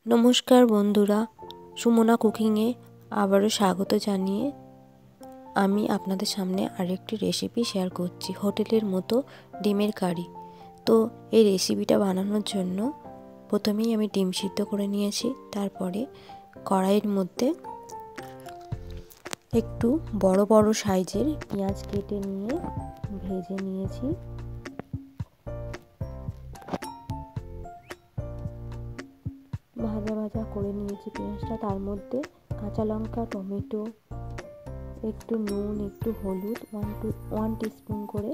নমস্কার বন্ধুরা, সুমনা কুকিংয়ে আবারও স্বাগত জানিয়ে আমি আপনাদের সামনে আরেকটি রেসিপি শেয়ার করছি, হোটেলের মতো ডিমের কারি। তো এই রেসিপিটা বানানোর জন্য প্রথমেই আমি ডিম সিদ্ধ করে নিয়েছি। তারপরে কড়াইয়ের মধ্যে একটু বড় বড় সাইজের পেঁয়াজ কেটে নিয়ে ভেজে নিয়েছি। ভাজা ভাজা করে নিয়েছি পেঁয়াজটা। তার মধ্যে কাঁচা লঙ্কা, টমেটো, একটু নুন, একটু হলুদ, ওয়ান টিস্পুন করে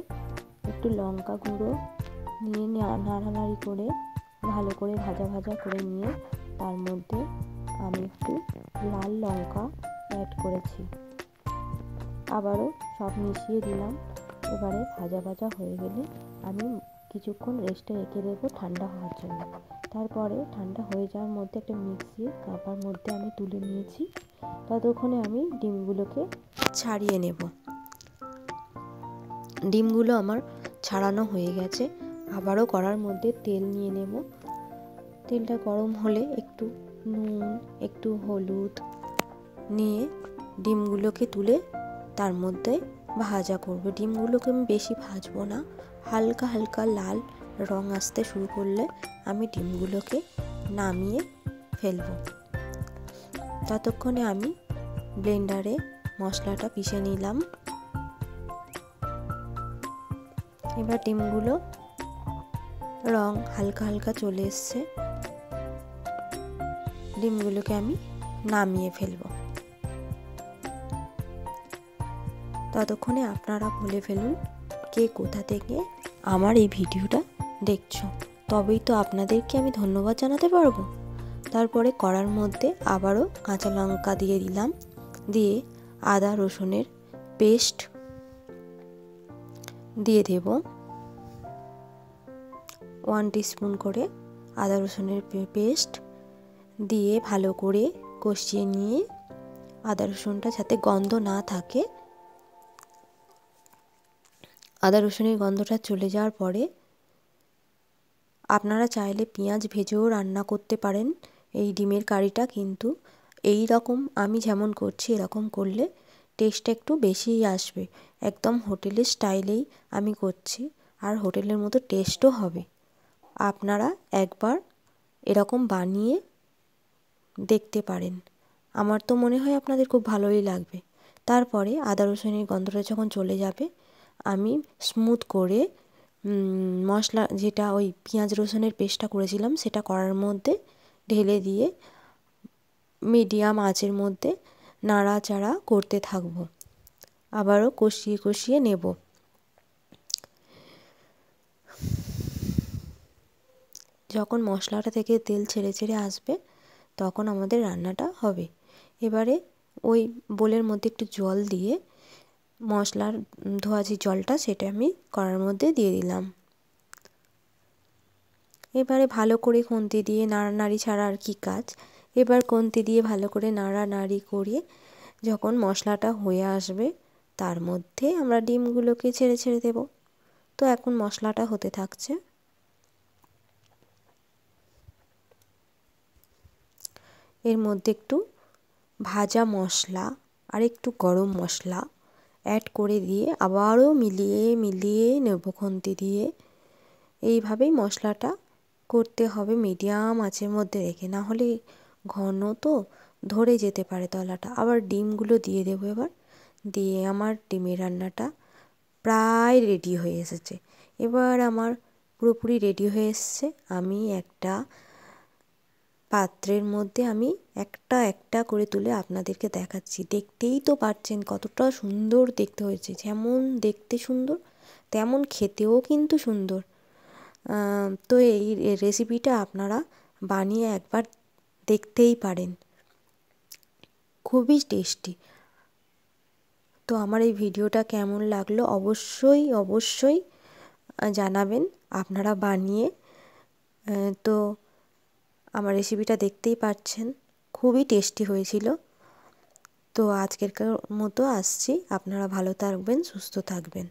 একটু লঙ্কা গুঁড়ো নিয়ে নাড়ানাড়ি করে ভালো করে ভাজা ভাজা করে নিয়ে তার মধ্যে আমি একটু লাল লঙ্কা অ্যাড করেছি। আবারও সব মিশিয়ে দিলাম। এবারে ভাজা ভাজা হয়ে গেলে আমি কিছুক্ষণ রেস্টে রেখে দেবো ঠান্ডা হওয়ার জন্য। তারপরে ঠান্ডা হয়ে যাওয়ার মধ্যে একটা মিক্সির কাপের মধ্যে আমি তুলে নিয়েছি। ততক্ষণে আমি ডিমগুলোকে ছাড়িয়ে নেব। ডিমগুলো আমার ছাড়ানো হয়ে গেছে। আবারও কড়ার মধ্যে তেল নিয়ে নেব। তেলটা গরম হলে একটু নুন, একটু হলুদ নিয়ে ডিমগুলোকে তুলে তার মধ্যে ভাজা করব। ডিমগুলোকে আমি বেশি ভাজবো না, হালকা হালকা লাল রং আসতে শুরু করলে আমি ডিমগুলোকে নামিয়ে ফেলব। ততক্ষণে আমি ব্লেন্ডারে মশলাটা পিষে নিলাম। এবার ডিমগুলো রং হালকা হালকা চলে এসছে, ডিমগুলোকে আমি নামিয়ে ফেলব। ততক্ষণে আপনারা বলে ফেলুন কে কোথা থেকে আমার এই ভিডিওটা দেখছো, তবেই তো আপনাদেরকে আমি ধন্যবাদ জানাতে পারবো। তারপরে কড়ার মধ্যে আবারও কাঁচা লঙ্কা দিয়ে দিলাম, দিয়ে আদা রসুনের পেস্ট দিয়ে দেব। 1 টিস্পুন করে আদা রসুনের পেস্ট দিয়ে ভালো করে কষিয়ে নিয়ে আদা রসুনটা যাতে গন্ধ না থাকে, আদা রসুনের গন্ধটা চলে যাওয়ার পরে আপনারা চাইলে পেঁয়াজ ভেজেও রান্না করতে পারেন এই ডিমের কারিটা। কিন্তু এই রকম আমি যেমন করছি এরকম করলে টেস্টটা একটু বেশিই আসবে। একদম হোটেলের স্টাইলেই আমি করছি, আর হোটেলের মতো টেস্টও হবে। আপনারা একবার এরকম বানিয়ে দেখতে পারেন, আমার তো মনে হয় আপনাদের খুব ভালোই লাগবে। তারপরে আদা রসুনের গন্ধটা যখন চলে যাবে আমি স্মুথ করে মশলা যেটা ওই পেঁয়াজ রসুনের পেস্টটা করেছিলাম সেটা কড়ার মধ্যে ঢেলে দিয়ে মিডিয়াম আঁচের মধ্যে নাড়াচাড়া করতে থাকবো। আবারও কষিয়ে কষিয়ে নেব। যখন মশলাটা থেকে তেল ছেড়ে ছেড়ে আসবে তখন আমাদের রান্নাটা হবে। এবারে ওই বোলের মধ্যে একটু জল দিয়ে মশলার ধোয়া যে জলটা সেটা আমি কড়ার মধ্যে দিয়ে দিলাম। এবারে ভালো করে খুন্তি দিয়ে নাড়ানাড়ি ছাড়া আর কি কাজ। এবার খুন্তি দিয়ে ভালো করে নাড়ানাড়ি করে যখন মশলাটা হয়ে আসবে তার মধ্যে আমরা ডিমগুলোকে ছেড়ে ছেড়ে দেব। তো এখন মশলাটা হতে থাকছে। এর মধ্যে একটু ভাজা মশলা আর একটু গরম মশলা অ্যাড করে দিয়ে আবারও মিলিয়ে মিলিয়ে নেব খুন্তি দিয়ে। এইভাবেই মশলাটা করতে হবে মিডিয়াম আঁচের মধ্যে রেখে, না হলে ঘন তো ধরে যেতে পারে তলাটা। আবার ডিমগুলো দিয়ে দেবো এবার। দিয়ে আমার ডিমের রান্নাটা প্রায় রেডি হয়ে এসেছে। এবার আমার পুরোপুরি রেডি হয়ে এসছে। আমি একটা পাত্রের মধ্যে আমি একটা একটা করে তুলে আপনাদেরকে দেখাচ্ছি। দেখতেই তো পাচ্ছেন কতটা সুন্দর দেখতে হয়েছে। যেমন দেখতে সুন্দর তেমন খেতেও কিন্তু সুন্দর। তো এই রেসিপিটা আপনারা বানিয়ে একবার দেখতেই পারেন, খুবই টেস্টি। তো আমার এই ভিডিওটা কেমন লাগলো অবশ্যই অবশ্যই জানাবেন আপনারা বানিয়ে। তো আমার রেসিপিটা দেখতেই পাচ্ছেন খুবই টেস্টি হয়েছিল। তো আজকের মতো আসছি, আপনারা ভালো থাকবেন, সুস্থ থাকবেন।